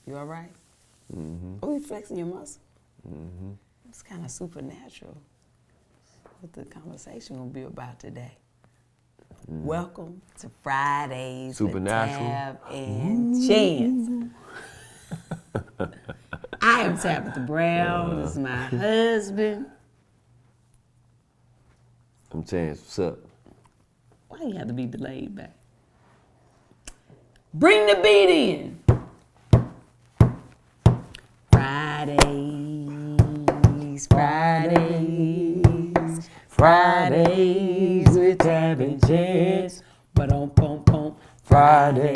You all right? Mm-hmm. Oh, you flexing your muscle? Mm-hmm. It's kind of supernatural. What the conversation will be about today. Welcome to Fridays Supernatural. with Tab and Chance. I am Tabitha Brown. This is my husband. I'm Chance. What's up? Why you have to be delayed back? Bring the beat in. Fridays with Tab and Chance. Ba-dum-pum-pum. Fridays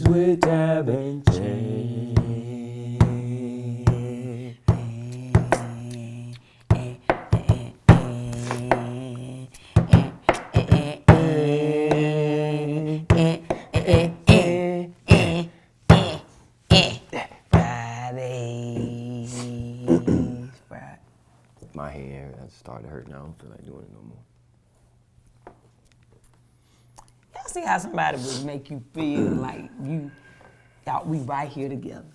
with Tab and Chance. Friday. My hair started hurting. I don't feel like doing it no more. Y'all see how somebody would make you feel like y'all, we right here together.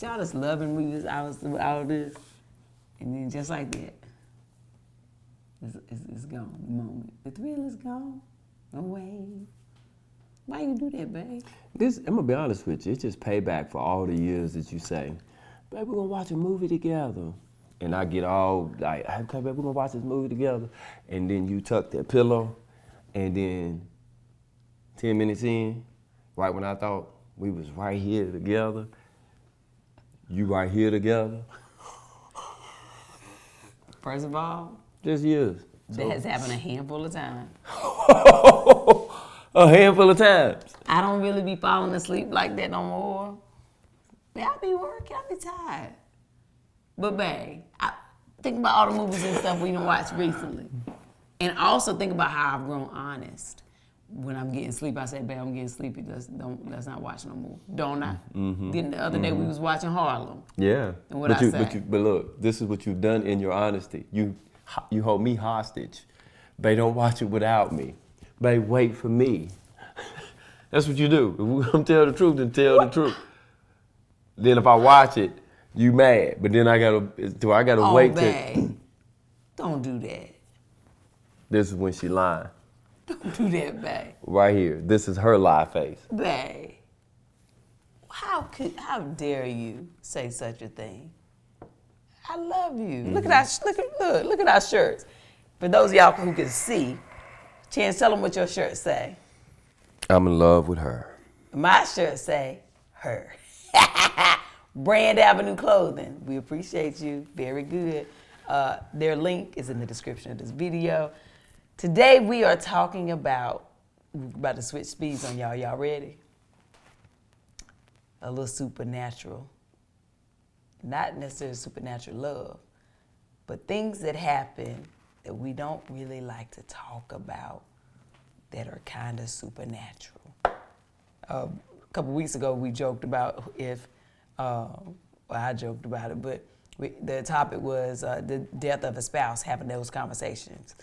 Y'all just loving me with all this, and then just like that, it's gone. The moment, the thrill is gone away. Why you do that, babe? I'm gonna be honest with you. It's just payback for all the years that you say, "Babe, we're gonna watch a movie together," and I get all like, "Okay, babe, we're gonna watch this movie together," and then you tuck that pillow, and then 10 minutes in, right when I thought we was right here together, you right here together. First of all, Just years. that has happened a handful of times. A handful of times. I don't really be falling asleep like that no more. I be working, I be tired. But babe, I think about all the movies and stuff we done watched recently. And also think about how I've grown honest. When I'm getting sleep, I say, babe, I'm getting sleepy. Let's not watch no more. Don't I? Mm-hmm. Then the other day we was watching Harlem. Yeah. And what I say? But look, this is what you've done in your honesty. You hold me hostage. Babe, don't watch it without me. Babe, wait for me. That's what you do. If we're gonna tell the truth, then tell the truth. Then if I watch it, you mad. But then I gotta wait babe. Don't do that. This is when she lying. Don't do that, babe. Right here. This is her lie face. Babe. How dare you say such a thing? I love you. Mm-hmm. Look at our shirts. For those of y'all who can see, Chance, tell them what your shirt say. I'm in love with her. My shirt say, her. Brand Avenue Clothing. We appreciate you. Very good. Their link is in the description of this video. Today we're about to switch speeds on y'all. Y'all ready? A little supernatural. Not necessarily supernatural love, but things that happen that we don't really like to talk about that are kind of supernatural. A couple weeks ago we joked about I joked about it, but the topic was the death of a spouse, having those conversations.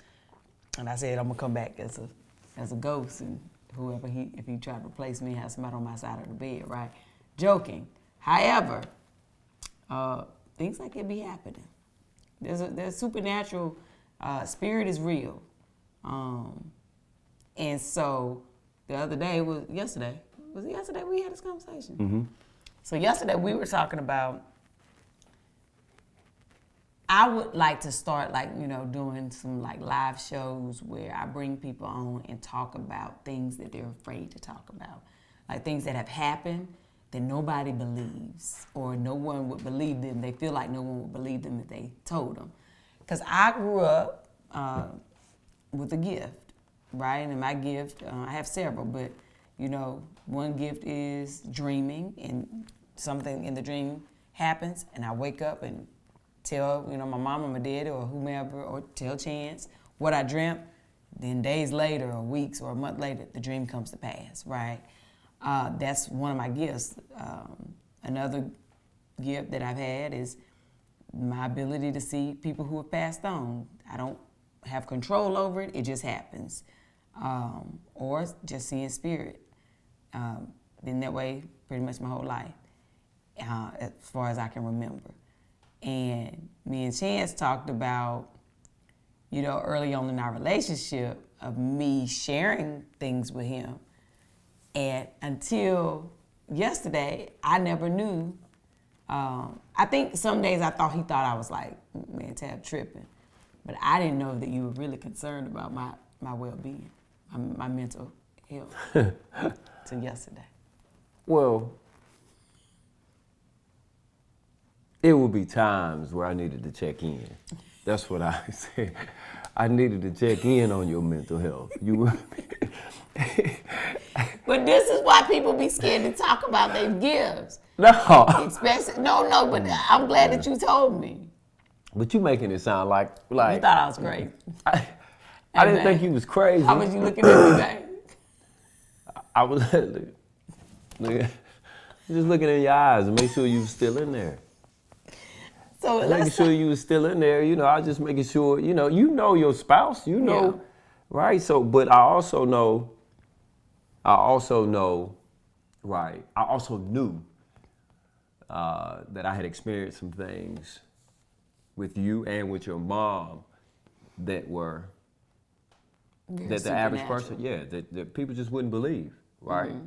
And I said I'm gonna come back as a ghost, and whoever if he tried to replace me, have somebody on my side of the bed, right? Joking. However, things like that be happening. There's supernatural. Spirit is real, and so the other day was it yesterday we had this conversation. Mm-hmm. So yesterday we were talking about. I would like to start doing some live shows where I bring people on and talk about things that they're afraid to talk about. Like things that have happened that nobody believes or no one would believe them. They feel like no one would believe them if they told them. Because I grew up with a gift, right? And my gift, I have several, but one gift is dreaming, and something in the dream happens and I wake up and tell, my mom or my daddy or whomever, or tell Chance what I dreamt. Then days later or weeks or a month later, the dream comes to pass, right? That's one of my gifts. Another gift that I've had is my ability to see people who have passed on. I don't have control over it. It just happens. or just seeing spirit. Been that way pretty much my whole life, as far as I can remember. And me and Chance talked about, early on in our relationship, of me sharing things with him. And until yesterday, I never knew. I think some days I thought he thought I was like, man, Tab tripping. But I didn't know that you were really concerned about my well-being, my mental health, till yesterday. Well, it would be times where I needed to check in. That's what I said. I needed to check in on your mental health. You would be. But this is why people be scared to talk about their gifts. No. No, but I'm glad that you told me. But you making it sound like You thought I was crazy. I didn't think you was crazy. How was you looking at me, babe? I was just looking in your eyes and make sure you was still in there. So Making sure you was still in there, I was just making sure, you know your spouse, right? So, but I also know, right, I also knew that I had experienced some things with you and with your mom that were, that the average person, that people just wouldn't believe, right? Mm-hmm.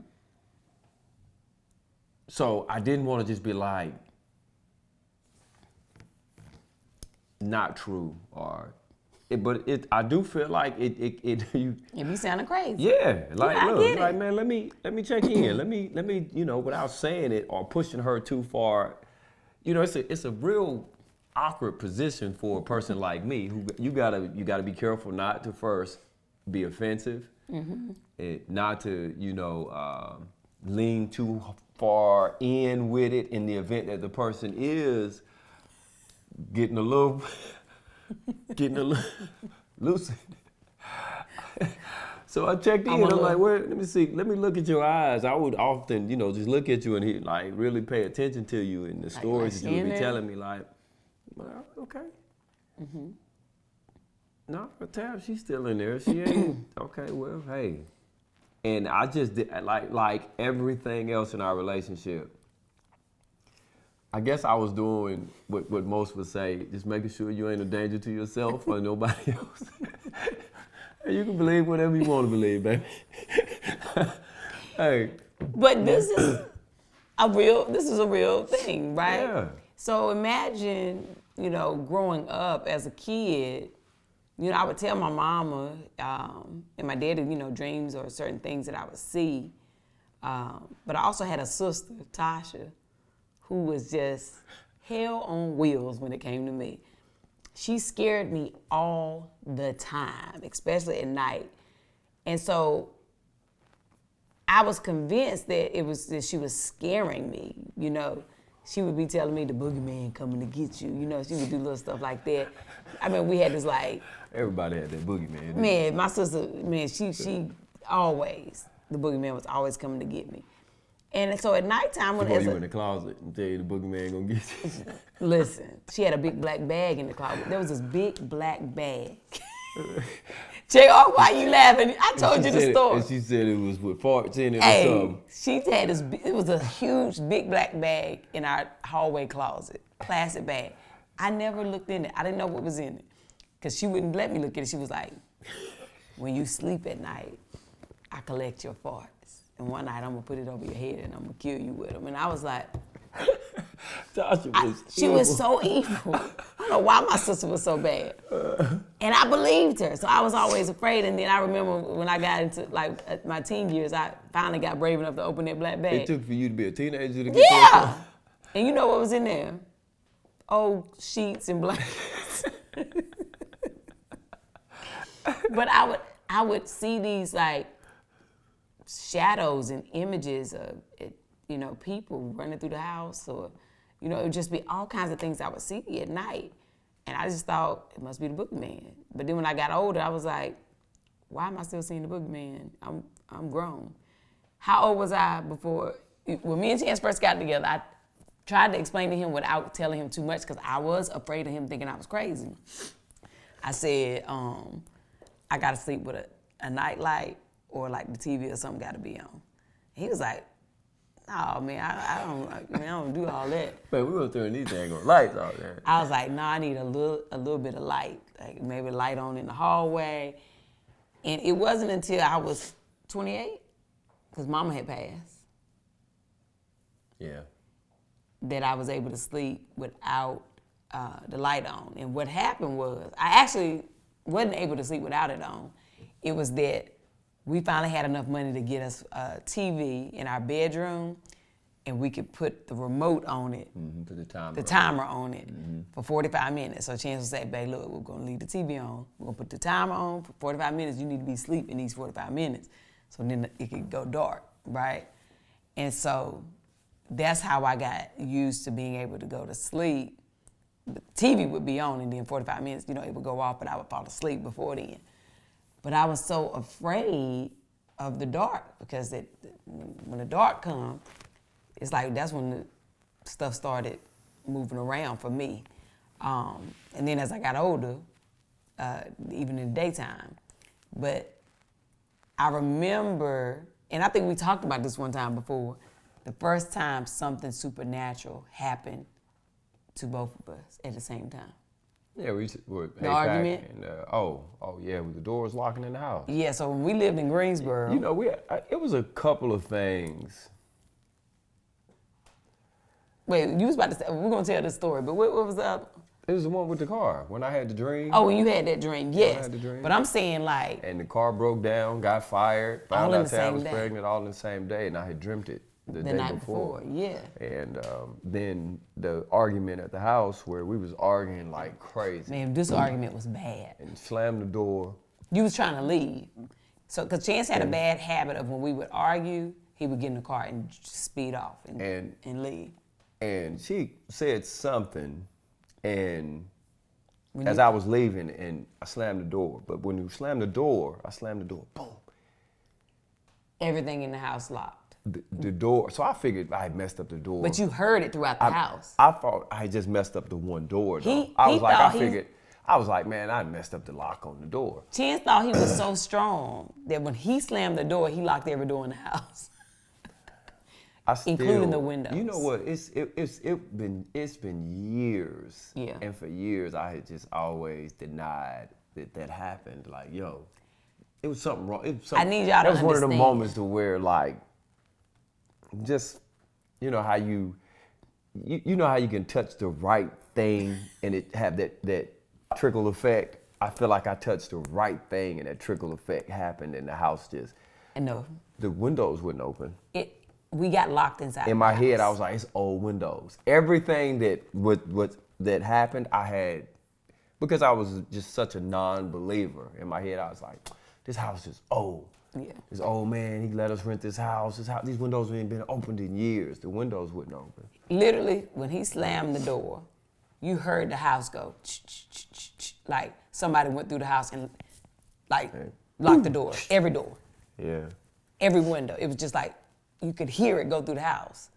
So I didn't want to just be like, not true, but I do feel like it you be sounding crazy. Yeah, like yeah, look, like man, let me check in. let me without saying it or pushing her too far. It's a real awkward position for a person like me who you gotta be careful not to first be offensive, not to lean too far in with it in the event that the person is getting a little lucid. So I checked in. I'm like, let me see. Let me look at your eyes. I would often, just look at you and like really pay attention to you and the stories that you would be telling me. Like, well, okay. Mm-hmm. No, but Tab, she's still in there. She ain't. Okay, well, hey. And I just did like everything else in our relationship. I guess I was doing what most would say, just making sure you ain't a danger to yourself or nobody else. You can believe whatever you want to believe, baby. Hey. But this is a real thing, right? Yeah. So imagine, growing up as a kid, I would tell my mama and my daddy, dreams or certain things that I would see. But I also had a sister, Tasha, who was just hell on wheels when it came to me. She scared me all the time, especially at night. And so I was convinced that she was scaring me, She would be telling me the boogeyman coming to get you, She would do little stuff like that. I mean, we had this like... Everybody had that boogeyman. Man, my sister, she always, the boogeyman was always coming to get me. And so at nighttime, when you in the closet and tell you the boogeyman gonna get you. Listen, she had a big black bag in the closet. There was this big black bag. JR, why you laughing? I told you the story. And she said it was with farts in it or something. She had this. It was a huge, big black bag in our hallway closet, plastic bag. I never looked in it. I didn't know what was in it, cause she wouldn't let me look at it. She was like, "When you sleep at night, I collect your farts. And one night I'm gonna put it over your head and I'm gonna kill you with them." And I was like, she was so evil. I don't know why my sister was so bad. And I believed her, so I was always afraid. And then I remember when I got into my teen years, I finally got brave enough to open that black bag. It took for you to be a teenager to get Yeah. And you know what was in there? Old sheets and blankets. But I would see these like shadows and images of people running through the house, or it would just be all kinds of things I would see at night, and I just thought it must be the boogeyman. But then when I got older, I was like, why am I still seeing the boogeyman? I'm grown. How old was I before? When me and Chance first got together, I tried to explain to him without telling him too much, because I was afraid of him thinking I was crazy. I said, I got to sleep with a night light or like the TV or something got to be on. He was like, "No, man, I don't do all that." Man, we gonna turn these dang lights out there. I was like, "No, I need a little bit of light, like maybe light on in the hallway." And it wasn't until I was 28, because Mama had passed, Yeah. that I was able to sleep without the light on. And what happened was, I actually wasn't able to sleep without it on. It was that we finally had enough money to get us a TV in our bedroom, and we could put the remote on it, Put the timer on it for 45 minutes. So Chance would say, "Babe, look, we're gonna leave the TV on. We're gonna put the timer on for 45 minutes. You need to be asleep in these 45 minutes." So then it could go dark, right? And so that's how I got used to being able to go to sleep. The TV would be on, and then 45 minutes, it would go off, but I would fall asleep before then. But I was so afraid of the dark, because when the dark comes, it's like that's when the stuff started moving around for me. And then as I got older, even in the daytime. But I remember, and I think we talked about this one time before, the first time something supernatural happened to both of us at the same time. Yeah, we were The argument? And, yeah, with the doors locking in the house. Yeah, so when we lived in Greensboro. It was a couple of things. Wait, you was about to say, we're going to tell the story, but what was the other? It was the one with the car, when I had the dream. Oh, when you had that dream, yes. I had the dream. But I'm saying like. And the car broke down, got fired, found All in out the that I same was day. pregnant all in the same day, and I had dreamt it the day night before. yeah. And then the argument at the house where we was arguing like crazy. Man, this argument was bad. And slammed the door. You was trying to leave. So, because Chance had a bad habit of when we would argue, he would get in the car and speed off and leave. And she said something, and as I was leaving, and I slammed the door. But when you slam the door, boom. Everything in the house locked. The door, so I figured I had messed up the door. But you heard it throughout the house. I thought I had just messed up the one door, though. I was like, man, I messed up the lock on the door. Chance thought he was so strong that when he slammed the door, he locked every door in the house. Including the windows. You know what? It's been years. Yeah. And for years, I had just always denied that happened. Like, yo, it was something wrong. I need y'all to understand. That was one of the moments to where, like, just, you know how you can touch the right thing and it have that trickle effect. I feel like I touched the right thing and that trickle effect happened, and the house just. And the windows wouldn't open. We got locked inside. In my head, I was like, it's old windows. Everything that happened, I had, because I was just such a non-believer. In my head, I was like, this house is old. Yeah. This old man, he let us rent this house. These windows ain't been opened in years. The windows wouldn't open. Literally, when he slammed the door, you heard the house go, like somebody went through the house and like locked the door, every door. Yeah. Every window. It was just like, you could hear it go through the house.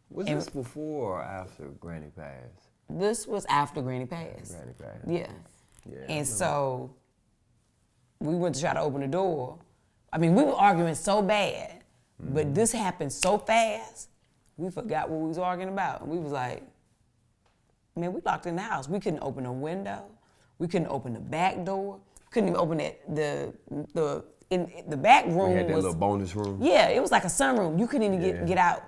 Was this before or after Granny passed? This was after Granny passed. Granny passed. Yeah. Yeah. And so we went to try to open the door. I mean, we were arguing so bad, but this happened so fast, we forgot what we was arguing about. And we was like, man, we locked in the house. We couldn't open a window. We couldn't open the back door. Couldn't even open the back room. We had that little bonus room. Yeah, it was like a sunroom. You couldn't even get out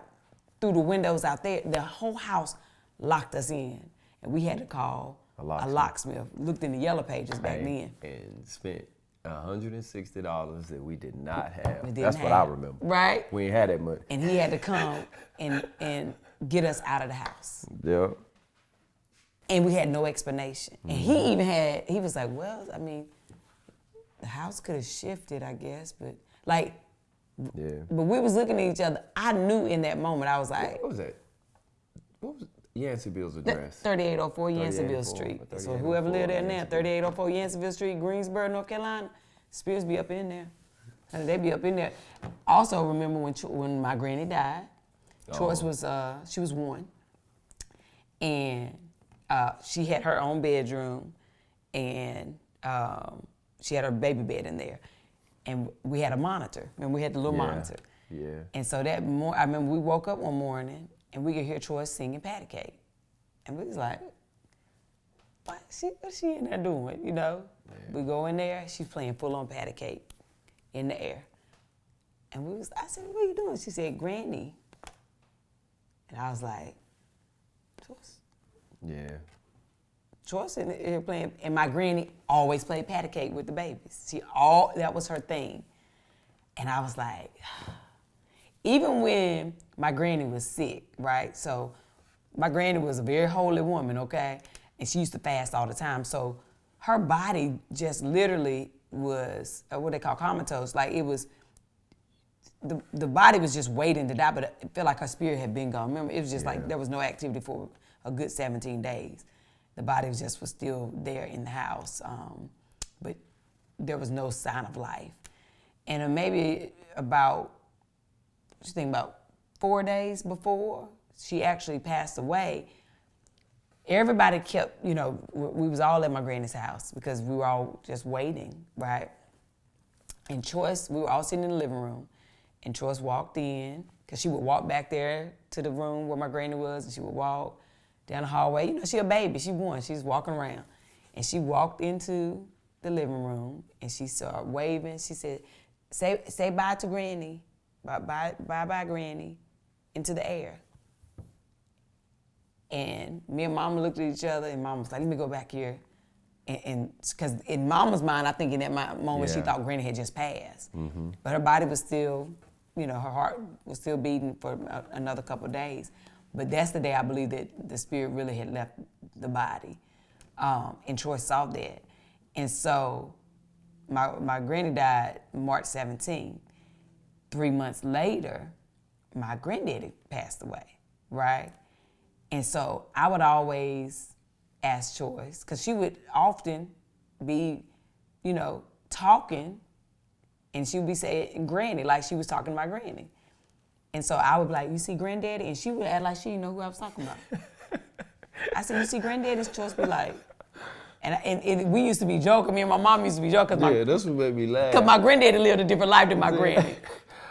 through the windows out there. The whole house locked us in, and we had to call a locksmith. Looked in the yellow pages back then. And spent $160 that we did not have. That's what I remember. Right? We ain't had that much. And he had to come and get us out of the house. Yeah. And we had no explanation. And he was like, well, I mean, the house could have shifted, I guess, but like, but we was looking at each other. I knew in that moment, I was like. What was that? What was Yanceyville's address? 3804 Yanceyville Street. So whoever lived there now, 3804 Yanceyville Street, Greensboro, North Carolina, spirits be up in there. And they be up in there. Also remember when my granny died, Choice was, she was 1. And she had her own bedroom, and she had her baby bed in there. and we had a monitor. Remember, we had the little monitor. Yeah. And so I remember we woke up one morning and we could hear Troy singing Patty Cake. And we was like, what's she in there doing, you know? Yeah. We go in there, she's playing full-on Patty Cake in the air. And I said, what are you doing? She said, Granny. And I was like, Choice. Yeah. Choice in here playing, and my granny always played Patty Cake with the babies. That was her thing. And I was like, even when my granny was sick, right? So my granny was a very holy woman, okay? And she used to fast all the time. So her body just literally was what they call comatose. Like it was, the body was just waiting to die, but it felt like her spirit had been gone. Remember, it was just like there was no activity for a good 17 days. The body was still there in the house, but there was no sign of life. And maybe about 4 days before she actually passed away, everybody kept, we was all at my granny's house because we were all just waiting, right? And Choice, we were all sitting in the living room, and Choice walked in, because she would walk back there to the room where my granny was, and she would walk down the hallway. She a baby, she one, she's walking around. And she walked into the living room, and she started waving. She said, say bye to Granny, bye, Granny, into the air. And me and Mama looked at each other, and Mama was like, let me go back here. And because in Mama's mind, I think in that moment, she thought Granny had just passed. Mm-hmm. But her body was still, her heart was still beating for another couple of days. But that's the day I believe that the spirit really had left the body. And Troy saw that. And so my granny died March 17th. 3 months later, my granddaddy passed away, right? And so I would always ask Choice, because she would often be, talking, and she would be saying Granny, like she was talking to my granny. And so I would be like, you see Granddaddy? And she would act like she didn't know who I was talking about. I said, you see Granddaddy's Choice be like, and we used to be joking, me and my mom used to be joking. That's what made me laugh. Because my granddaddy lived a different life than my granny.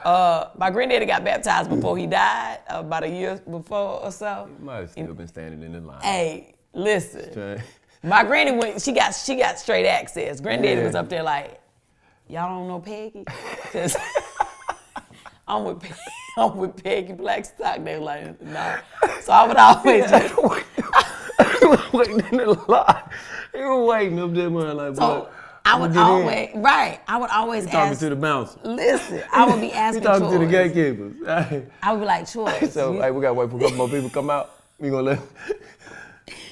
My granddaddy got baptized before he died, about a year before or so. He might have still been standing in the line. Hey, listen. My granny she got straight access. Granddaddy was up there like, y'all don't know Peggy? Because I'm with Peggy Blackstock. They were like, nah. So I would always just waiting in the line. You were waiting up there, man, like, so I would always ask. Talking to the bouncer. Listen, I would be asking talking Choice. To the gatekeepers. I would be like, Choice. So, we gotta wait for a couple more people to come out. We gonna let.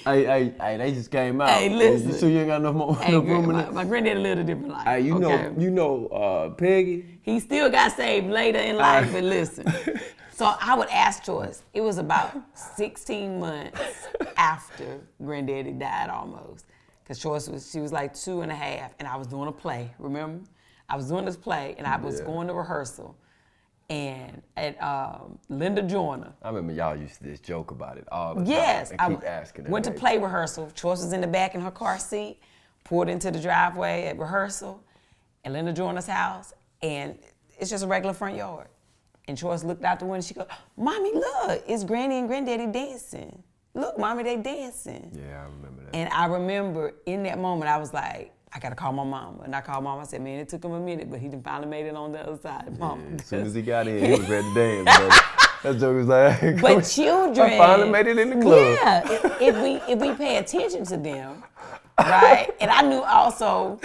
Hey, they just came out. Hey, listen. You sure you ain't got enough room in there? My granddaddy lived a different life. Hey, you know, Peggy. He still got saved later in life, but listen. So I would ask Choice. It was about 16 months after Granddaddy died almost. Because Choice she was like 2.5, and I was doing a play, remember? I was doing this play, and I was going to rehearsal. And at Linda Joyner. I remember y'all used to just joke about it all the time. Yes. And keep asking her. Went to play rehearsal. Choice was in the back in her car seat, pulled into the driveway at rehearsal at Linda Joyner's house, and it's just a regular front yard. And Choice looked out the window, she goes, Mommy, look, it's Granny and Granddaddy dancing. Look, Mommy, they dancing. Yeah, I remember that. And I remember in that moment, I was like, I gotta call my mama. And I called Mama, I said, man, it took him a minute, but he done finally made it on the other side, Mama. As soon as he got in, he was ready to dance, buddy. That joke was like, but children, I finally made it in the club. Yeah, if we pay attention to them, right? And I knew also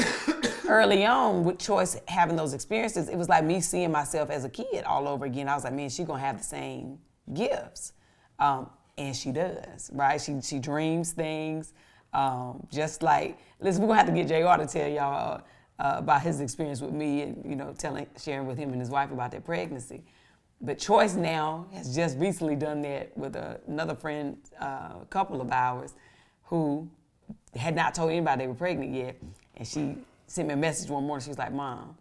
early on with Choice having those experiences, it was like me seeing myself as a kid all over again. I was like, man, she's gonna have the same gifts. And she does, right? She dreams things. Just like, listen, we're gonna have to get JR to tell y'all about his experience with me and, sharing with him and his wife about their pregnancy. But Choice now has just recently done that with another friend, a couple of ours, who had not told anybody they were pregnant yet. And she sent me a message one morning. She was like, Mom,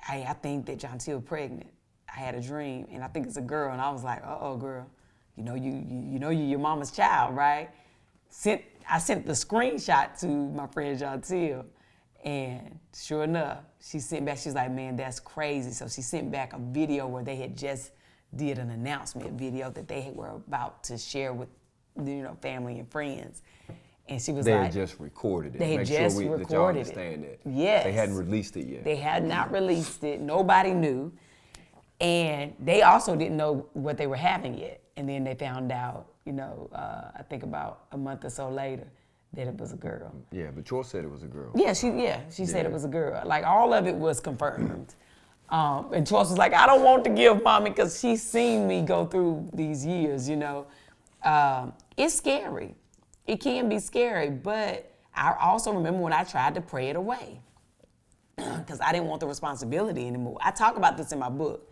I think that Jontil pregnant. I had a dream, and I think it's a girl. And I was like, uh-oh, girl. You're your mama's child, right? I sent the screenshot to my friend Jontil, And sure enough, she sent back, she's like, man, that's crazy. So she sent back a video where they had just did an announcement video that they were about to share with, family and friends. And she was they like... had just recorded it. They had just recorded that y'all understand it. That. Yes. They hadn't released it yet. They had not released it. Nobody knew. And they also didn't know what they were having yet. And then they found out, I think about a month or so later, that it was a girl. Yeah, but Troy said it was a girl. Yeah, she said it was a girl. Like, all of it was confirmed. And Troy was like, I don't want to give mommy, because she's seen me go through these years, It's scary. It can be scary, but I also remember when I tried to pray it away because I didn't want the responsibility anymore. I talk about this in my book,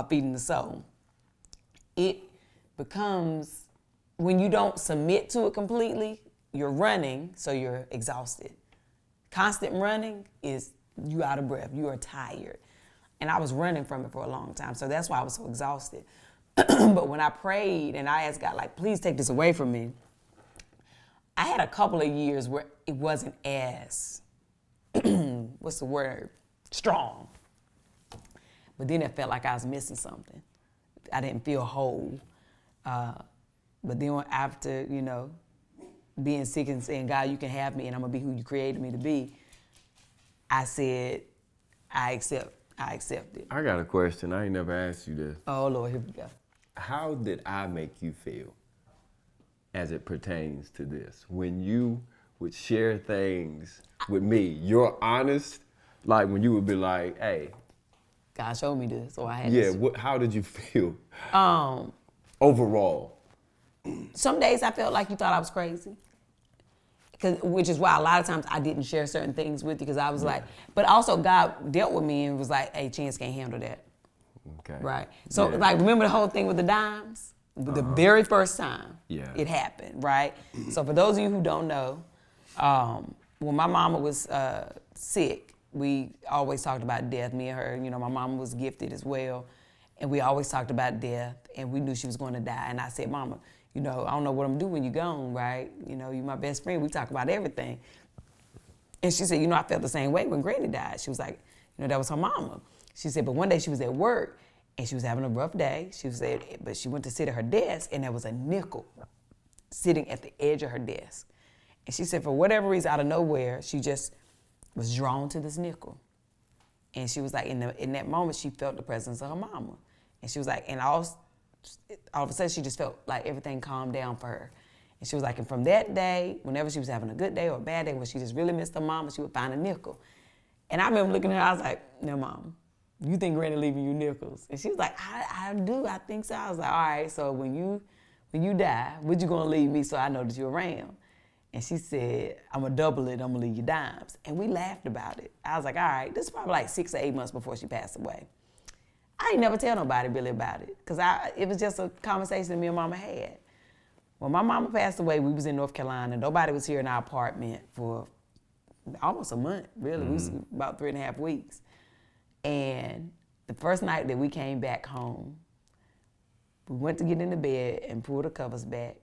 Feeding the Soul. It becomes, when you don't submit to it completely, you're running, so you're exhausted. Constant running is you out of breath, you are tired. And I was running from it for a long time, so that's why I was so exhausted. But when I prayed and I asked God, like, please take this away from me, I had a couple of years where it wasn't as, what's the word, strong. But then it felt like I was missing something. I didn't feel whole. But then after, being sick and saying, God, you can have me and I'm gonna be who you created me to be, I said, I accept it. I got a question. I ain't never asked you this. Oh, Lord, here we go. How did I make you feel as it pertains to this? When you would share things with me, you're honest, like when you would be like, hey. God showed me this, so I had to. How did you feel overall? Some days I felt like you thought I was crazy. Which is why a lot of times I didn't share certain things with you, because I was like, but also God dealt with me and was like, hey, Chance can't handle that. Okay. Right. So like, remember the whole thing with the dimes? The very first time it happened, right? So for those of you who don't know, when my mama was sick, we always talked about death. Me and her, my mama was gifted as well. And we always talked about death, and we knew she was going to die. And I said, Mama, I don't know what I'm gonna do when you're gone, right? You're my best friend. We talk about everything. And she said, I felt the same way when Granny died. She was like, that was her mama. She said, but one day she was at work and she was having a rough day. She said, but she went to sit at her desk and there was a nickel sitting at the edge of her desk. And she said, for whatever reason, out of nowhere, she just was drawn to this nickel. And she was like, in that moment, she felt the presence of her mama. And she was like, and all of a sudden, she just felt like everything calmed down for her. And she was like, and from that day, whenever she was having a good day or a bad day, when she just really missed her mama, she would find a nickel. And I remember looking at her, I was like, no, Mom, you think Granny leaving you nickels? And she was like, I do, I think so. I was like, all right, so when you die, what you gonna leave me so I know that you're around? And she said, I'm gonna double it, I'm gonna leave you dimes. And we laughed about it. I was like, all right, this is probably like 6 or 8 months before she passed away. I ain't never tell nobody really about it, because it was just a conversation that me and Mama had. When my mama passed away, we was in North Carolina. Nobody was here in our apartment for almost a month, really. We was about 3.5 weeks. And the first night that we came back home, we went to get in the bed and pulled the covers back,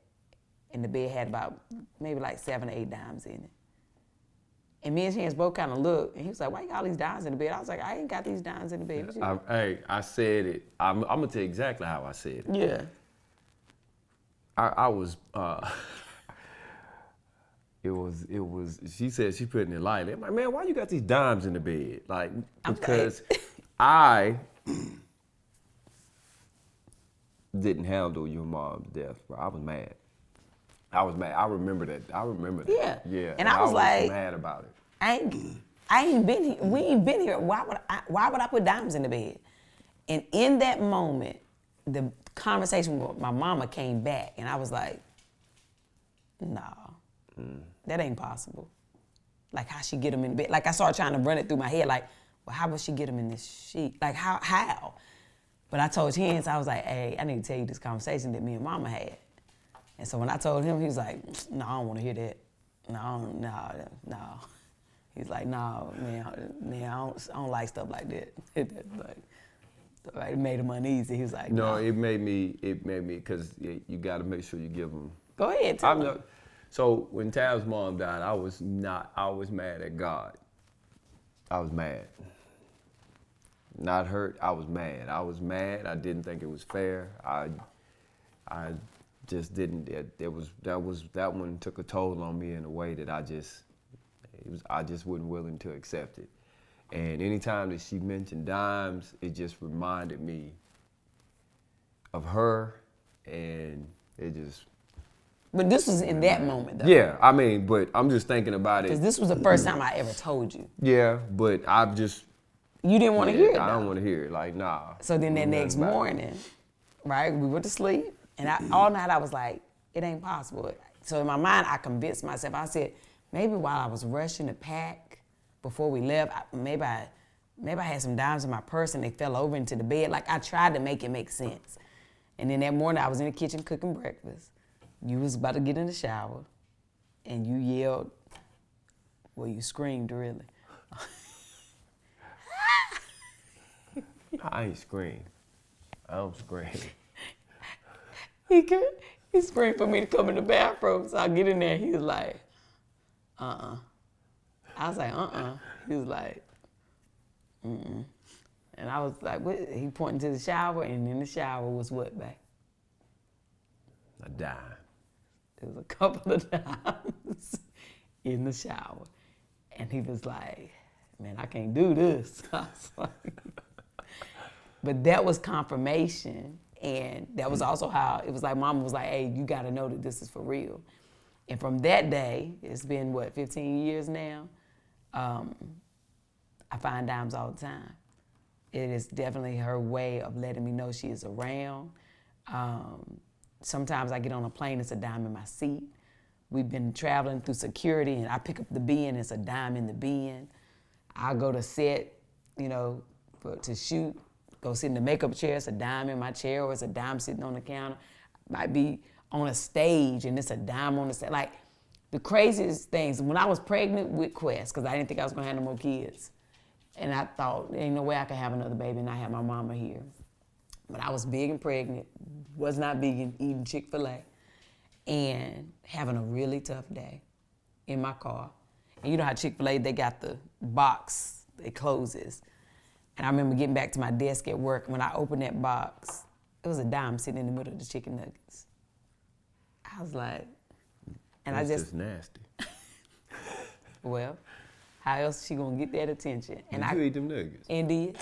and the bed had about maybe like 7 or 8 dimes in it. And me and Chance both kind of looked, and he was like, why you got all these dimes in the bed? I was like, I ain't got these dimes in the bed. I said it. I'm going to tell you exactly how I said it. Yeah. I was, it was, she said she put it in lightly. I'm like, man, why you got these dimes in the bed? Like, because I didn't handle your mom's death, bro. I was mad. I remember that. Yeah. Yeah. And I was like, mad about it. I ain't been here. We ain't been here. Why would I put dimes in the bed? And in that moment, the conversation with my mama came back, and I was like, no, that ain't possible. Like, how she get them in the bed? Like, I started trying to run it through my head, like, well, how would she get them in this sheet? Like, how? But I told Chance, I was like, hey, I need to tell you this conversation that me and Mama had. And so when I told him, he was like, no, I don't want to hear that. No. He's like, no, man, I don't like stuff like that. It made him uneasy. He was like, no. It made me, because you got to make sure you give them. Go ahead, tell him. So when Tab's mom died, I was mad at God. I was mad. Not hurt, I was mad. I was mad. I didn't think it was fair. I just didn't. That one took a toll on me in a way that I just wasn't willing to accept it. And anytime that she mentioned dimes, it just reminded me of her, and it just. But this was in that moment, though. Yeah, I mean, but I'm just thinking about it. Because this was the first time I ever told you. Yeah, but I just. You didn't want to hear it, though. I don't want to hear it. Like, nah. So then that next morning, right, we went to sleep, and all night I was like, it ain't possible. So in my mind, I convinced myself. I said, maybe while I was rushing to pack before we left, maybe I had some dimes in my purse and they fell over into the bed. Like, I tried to make it make sense. And then that morning, I was in the kitchen cooking breakfast. You was about to get in the shower, and you yelled, well, you screamed, really. I ain't scream. I don't scream. He screamed for me to come in the bathroom, so I get in there, he was like, I was like, He was like, And I was like, what? He pointed to the shower, and in the shower was what, babe? A dime. There was a couple of dimes in the shower. And he was like, man, I can't do this. I was like, but that was confirmation. And that was also how, it was like, Mama was like, hey, you got to know that this is for real. And from that day, it's been, 15 years now, I find dimes all the time. It is definitely her way of letting me know she is around. Sometimes I get on a plane, it's a dime in my seat. We've been traveling through security, and I pick up the bin, it's a dime in the bin. I go to set, to shoot, go sit in the makeup chair, it's a dime in my chair, or it's a dime sitting on the counter. Might be on a stage, and it's a dime on the stage. Like, the craziest things, when I was pregnant with Quest, because I didn't think I was gonna have no more kids, and I thought, there ain't no way I could have another baby and I have my mama here. But I was big and pregnant, was not big in eating Chick-fil-A, and having a really tough day in my car. And you know how Chick-fil-A, they got the box, it closes. And I remember getting back to my desk at work, when I opened that box, it was a dime sitting in the middle of the chicken nuggets. I was like, and That's I just nasty. Well, how else is she gonna get that attention? And Did you eat them nuggets? And did.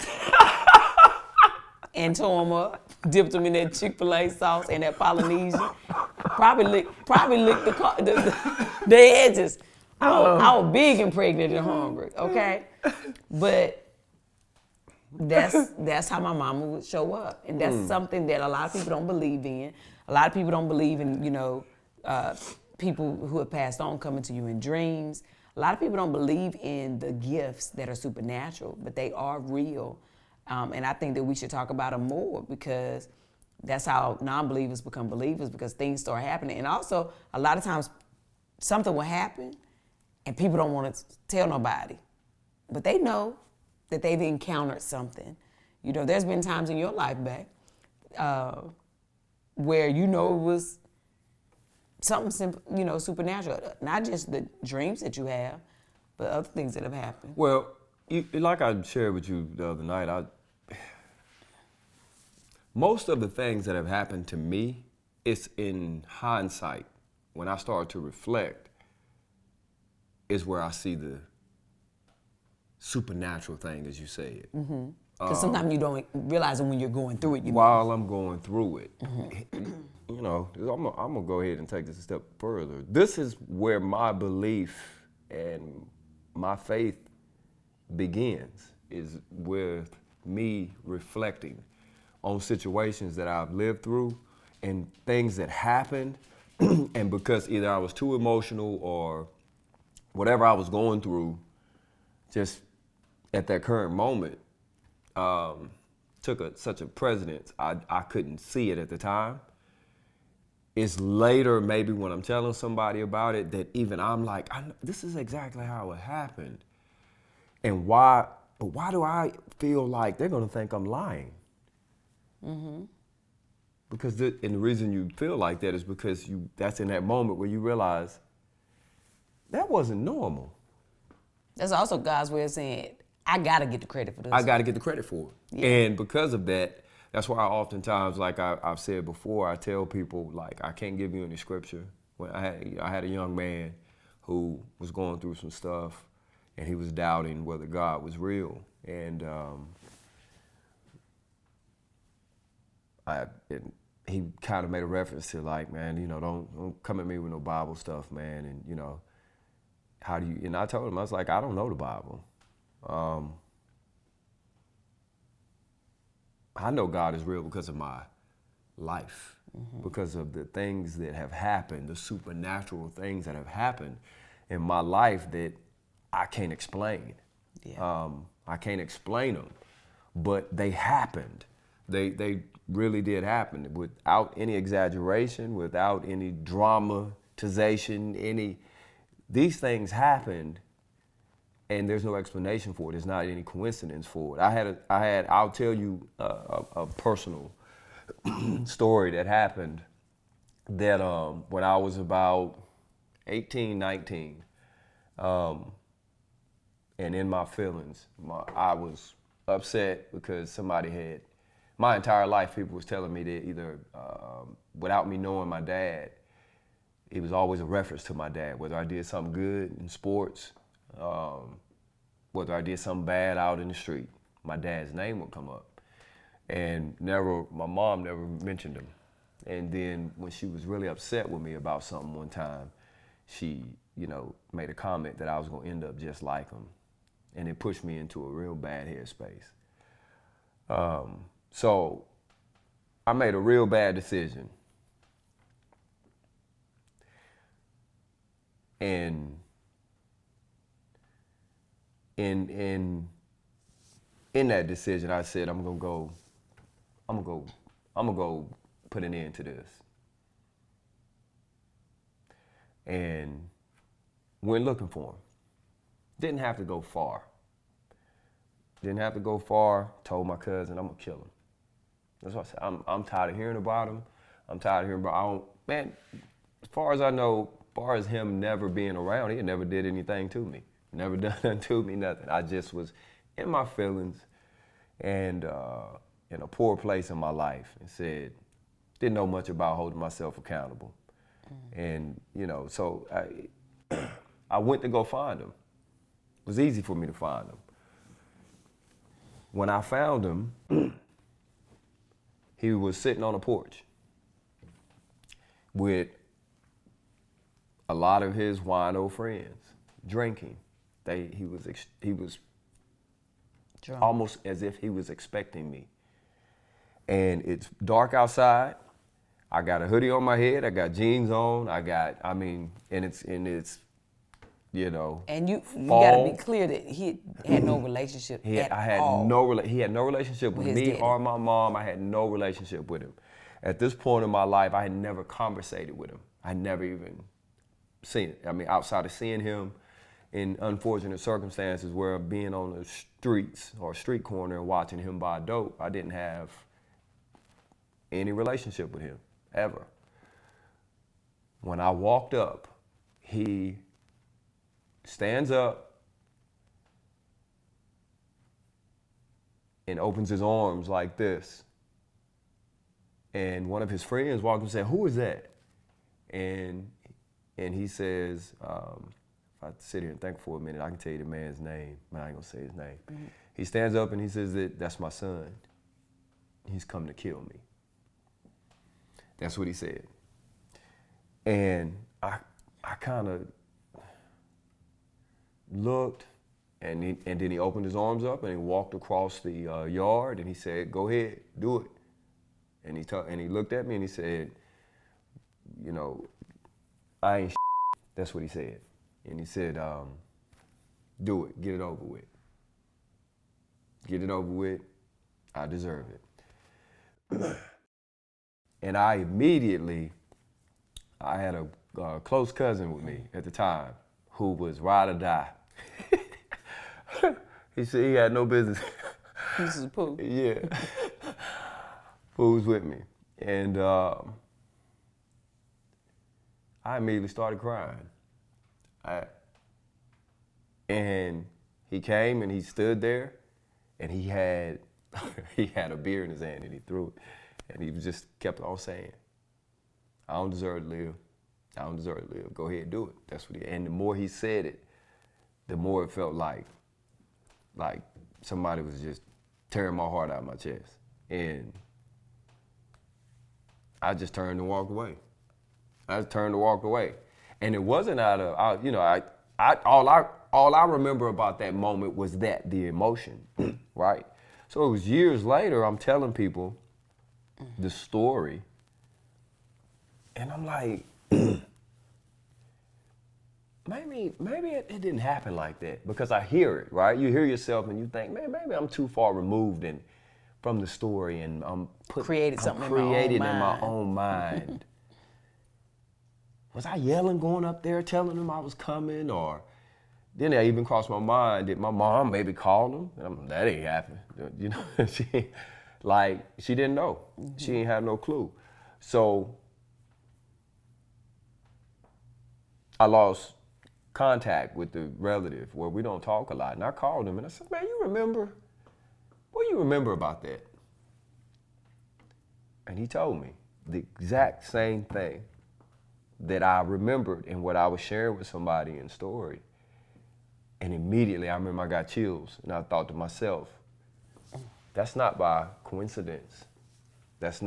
And tore them up, dipped them in that Chick-fil-A sauce and that Polynesian. Probably licked the edges. I was big and pregnant and hungry, okay? But that's how my mama would show up. And that's something that a lot of people don't believe in. A lot of people don't believe in, people who have passed on coming to you in dreams. A lot of people don't believe in the gifts that are supernatural, but they are real. And I think that we should talk about them more, because that's how non-believers become believers, because things start happening. And also, a lot of times, something will happen and people don't want to tell nobody. But they know that they've encountered something. There's been times in your life, back, where it was something simple, supernatural. Not just the dreams that you have, but other things that have happened. Well, like I shared with you the other night, most of the things that have happened to me, it's in hindsight. When I start to reflect, is where I see the supernatural thing, as you said. Mm-hmm. Because sometimes you don't realize it when you're going through it. While I'm going through it. Mm-hmm. I'm gonna go ahead and take this a step further. This is where my belief and my faith begins, is with me reflecting on situations that I've lived through and things that happened, and because either I was too emotional or whatever I was going through, just at that current moment, took such a precedence, I couldn't see it at the time. It's later, maybe when I'm telling somebody about it, that even I'm like, this is exactly how it happened. And why do I feel like they're gonna think I'm lying? Mm-hmm. Because and the reason you feel like that is because that's in that moment where you realize that wasn't normal. That's also God's way of saying, I gotta get the credit for this. I got to get the credit for it. Yeah. And because of that, that's why I oftentimes, like I've said before, I tell people, like, I can't give you any scripture. When I had a young man who was going through some stuff, and he was doubting whether God was real. And he kind of made a reference to, like, man, you know, don't come at me with no Bible stuff, man. And, you know, how do you, and I told him, I was like, I don't know the Bible. I know God is real because of my life, because of the things that have happened, the supernatural things that have happened in my life that I can't explain. Yeah. I can't explain them, but they happened. They really did happen without any exaggeration, without any dramatization, these things happened. And there's no explanation for it. There's not any coincidence for it. I'll tell you a personal story that happened that when I was about 18, 19, and in my feelings, I was upset because somebody had, my entire life people was telling me that either, without me knowing my dad, it was always a reference to my dad, whether I did something good in sports, whether I did something bad out in the street, my dad's name would come up. And my mom never mentioned him. And then when she was really upset with me about something one time, she, you know, made a comment that I was gonna end up just like him. And it pushed me into a real bad headspace. So I made a real bad decision. And in that decision, I said, I'm gonna go put an end to this. And went looking for him. Didn't have to go far. Told my cousin, I'm gonna kill him. That's what I said. I'm tired of hearing about him. I'm tired of hearing about, man, as far as I know, as far as him never being around, he never did anything to me. Never done nothing to me, nothing. I just was in my feelings and in a poor place in my life, and said, didn't know much about holding myself accountable. And, you know, so I went to go find him. It was easy for me to find him. When I found him, he was sitting on a porch with a lot of his wino friends, drinking. He was Drunk. almost as if he was expecting me. And it's dark outside. I got a hoodie on my head. I got jeans on. And it's, you know. And you fall. gotta be clear that he had no relationship at all. He had no relationship with With his me daddy. or my mom. I had no relationship with him. At this point in my life, I had never conversated with him. I never even seen it. I mean, outside of seeing him in unfortunate circumstances where being on the streets or street corner and watching him buy dope, I didn't have any relationship with him, ever. When I walked up, he stands up and opens his arms like this. And one of his friends walked up and said, "Who is that?" And he says, if I sit here and think for a minute, I can tell you the man's name, but I ain't gonna say his name. Mm-hmm. He stands up and he says that's my son. He's come to kill me. That's what he said. And I kind of looked, and then he opened his arms up and he walked across the yard and he said, "Go ahead, do it." And he looked at me and he said, "You know, I ain't." That's what he said. And he said, "Do it, get it over with. Get it over with. I deserve it." And I had a close cousin with me at the time who was ride or die. He said he had no business. This is Pooh. Yeah. Who was with me. And I immediately started crying. And He came and he stood there, and he had he had a beer in his hand, and he threw it, and he just kept on saying, "I don't deserve to live. I don't deserve to live. Go ahead, do it." That's what he. And the more he said it, the more it felt like somebody was just tearing my heart out of my chest, and I just turned and walked away. I just turned and walked away, and it wasn't out of all I remember about that moment was the emotion, right? So it was years later. I'm telling people the story, and I'm like, maybe it didn't happen like that, because I hear it, right? You hear yourself and you think, man, maybe I'm too far removed from the story, and I'm created in my own mind. Was I yelling going up there telling them I was coming? Or then it even crossed my mind that my mom maybe called them. That ain't happened. You know, she didn't know. Mm-hmm. She ain't had no clue. So I lost contact with the relative where we don't talk a lot. And I called him and I said, man, what do you remember about that? And he told me the exact same thing that I remembered in what I was sharing with somebody in story. And immediately I remember I got chills, and I thought to myself, that's not by coincidence. That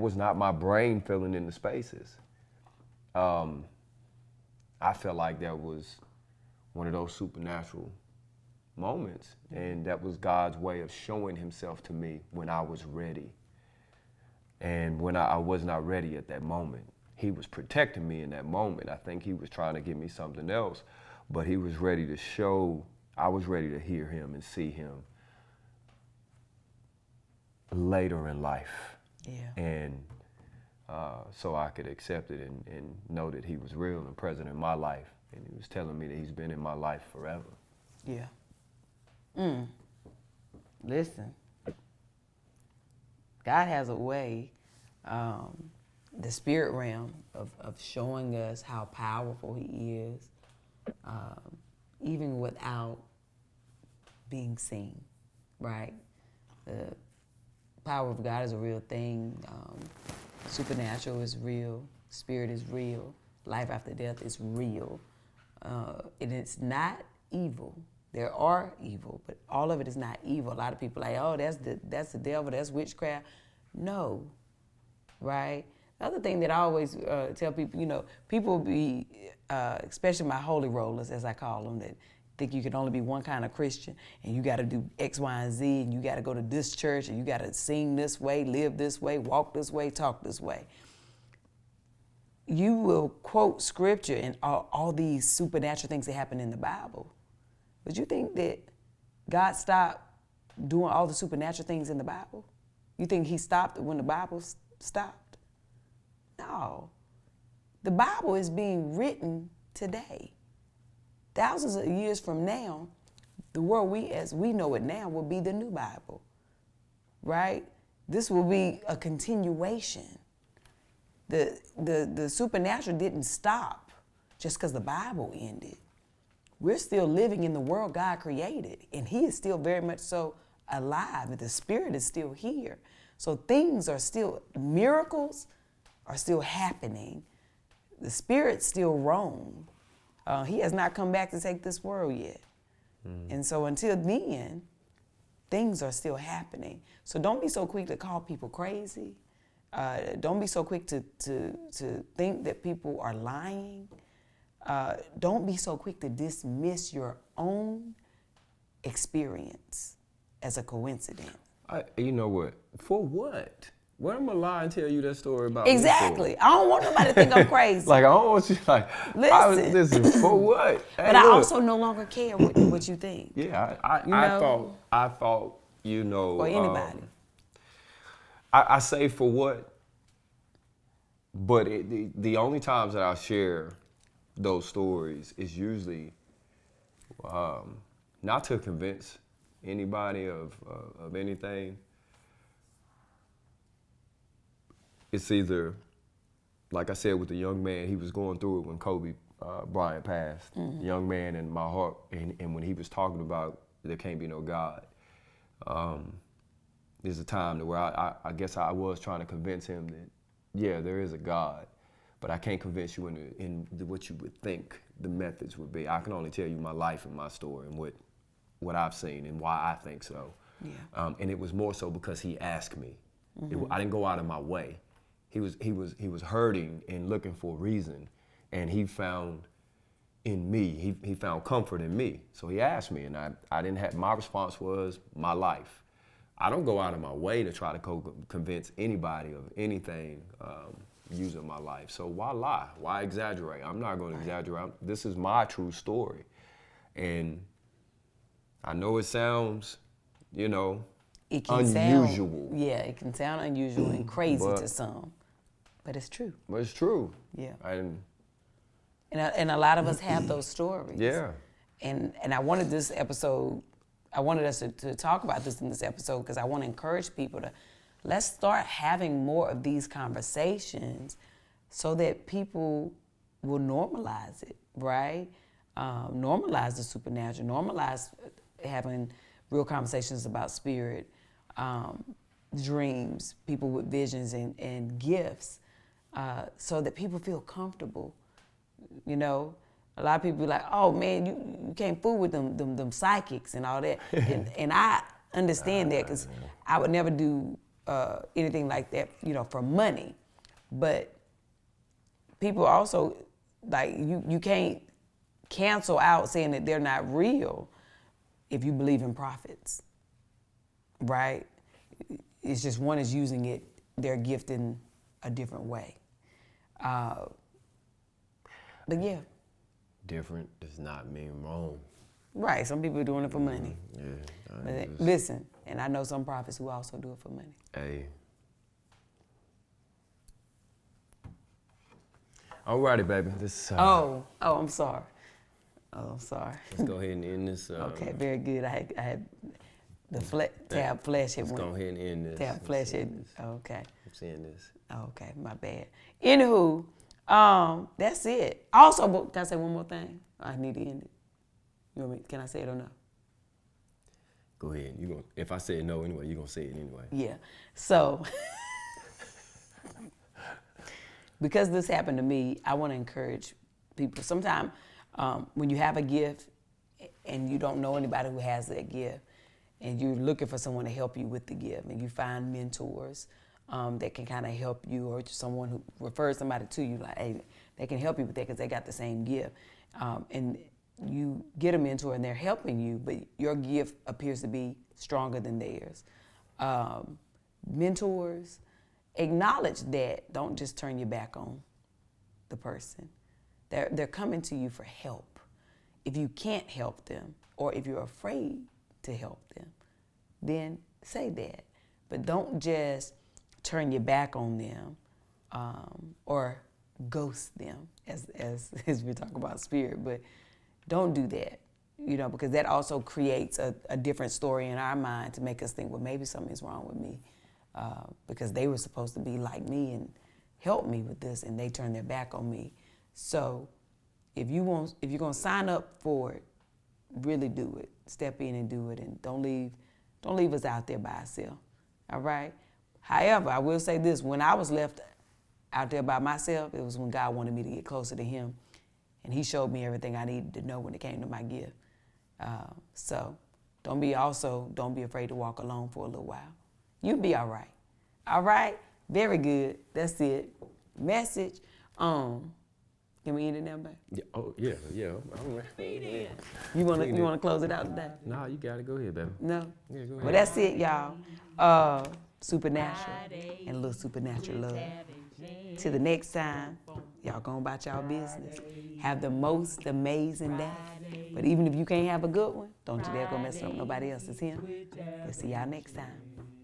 was not my brain filling in the spaces. I felt like that was one of those supernatural moments, and that was God's way of showing himself to me when I was ready. And when I was not ready at that moment, he was protecting me in that moment. I think he was trying to give me something else, but he was ready to show, I was ready to hear him and see him later in life. Yeah. And so I could accept it and know that he was real and present in my life. And he was telling me that he's been in my life forever. Yeah. Listen. God has a way, the spirit realm of showing us how powerful he is, even without being seen, right? The power of God is a real thing. Supernatural is real. Spirit is real. Life after death is real. And it's not evil. There are evil, but all of it is not evil. A lot of people are like, oh, that's the devil, that's witchcraft. No, right? The other thing that I always tell people, people be, especially my holy rollers, as I call them, that think you can only be one kind of Christian, and you got to do X, Y, and Z, and you got to go to this church, and you got to sing this way, live this way, walk this way, talk this way. You will quote scripture and all these supernatural things that happen in the Bible. But you think that God stopped doing all the supernatural things in the Bible? You think he stopped when the Bible stopped? No. The Bible is being written today. Thousands of years from now, the world as we know it now will be the new Bible, right? This will be a continuation. The supernatural didn't stop just because the Bible ended. We're still living in the world God created, and he is still very much so alive, and the spirit is still here. So things are still, miracles are still happening. The spirit still roams. He has not come back to take this world yet. And so until then, things are still happening. So don't be so quick to call people crazy. Don't be so quick to think that people are lying. Don't be so quick to dismiss your own experience as a coincidence. You know what? For what? What am I lying to tell you that story about? Exactly. I don't want nobody to think I'm crazy. Like, I don't want you listen, for what? Hey, but I also no longer care what you think. Yeah, I thought, or anybody. I say for what, but the only times that I share those stories is usually not to convince anybody of anything. It's either, like I said with the young man, he was going through it when Kobe Brian passed, young man in my heart, and when he was talking about there can't be no God, there's a time where I guess I was trying to convince him that, yeah, there is a God, but I can't convince you in what you would think the methods would be. I can only tell you my life and my story and what I've seen and why I think so. Yeah. And it was more so because he asked me. I didn't go out of my way. He was hurting and looking for a reason, and he found in me, he found comfort in me. So he asked me, and I didn't have, my response was my life. I don't go out of my way to try to convince anybody of anything using my life. So why lie? Why exaggerate? I'm not going to exaggerate. This is my true story. And I know it sounds, It can unusual. It can sound unusual and crazy to some, but it's true. But it's true. Yeah. And a lot of us have those stories. yeah. And I wanted us to talk about this in this episode because I want to encourage people to let's start having more of these conversations so that people will normalize it, right? Normalize the supernatural, normalize having real conversations about spirit, dreams, people with visions and gifts, so that people feel comfortable. A lot of people be like, "Oh man, you can't fool with them psychics and all that," and I understand that because I would never do anything like that, for money. But people also you can't cancel out saying that they're not real if you believe in prophets, right? It's just one is using their gift in a different way. But yeah. Different does not mean wrong. Right, some people are doing it for money. Yeah. But listen, and I know some prophets who also do it for money. Hey. Alrighty, baby. This. I'm sorry. I'm sorry. Let's go ahead and end this. Okay, very good. I had the tab flash had Let's went. go ahead and end this. Tab flash had. Okay. I'm seeing this. Okay, my bad. Anywho, that's it. Also, can I say one more thing? I need to end it. You want me? Can I say it or no? Go ahead. If I say no anyway, you're gonna say it anyway. Yeah. So, because this happened to me, I want to encourage people. Sometimes when you have a gift and you don't know anybody who has that gift, and you're looking for someone to help you with the gift, and you find mentors that can kind of help you, or someone who refers somebody to you, like, hey, they can help you with that because they got the same gift. And you get a mentor and they're helping you, but your gift appears to be stronger than theirs. Mentors, acknowledge that. Don't just turn your back on the person. They're coming to you for help. If you can't help them, or if you're afraid to help them, then say that. But don't just turn your back on them or ghost them, as we talk about spirit. But don't do that, because that also creates a different story in our mind to make us think, well, maybe something's wrong with me because they were supposed to be like me and help me with this, and they turned their back on me. So if you're gonna sign up for it, really do it. Step in and do it, and don't leave us out there by ourselves. All right. However, I will say this: when I was left out there by myself, it was when God wanted me to get closer to Him, and He showed me everything I needed to know when it came to my gift. So don't be afraid to walk alone for a little while. You'll be all right. All right. Very good. That's it. Message. Can we end it now, babe? Yeah. Oh yeah. I'm ready. You wanna close it out today? Nah, you gotta go ahead, baby. No. Yeah, go ahead. Well, that's it, y'all. Supernatural and a little supernatural love. Till the next time, y'all go about y'all business. Have the most amazing day. But even if you can't have a good one, don't you dare go mess up nobody else's him. We'll see y'all next time.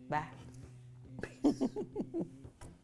Bye.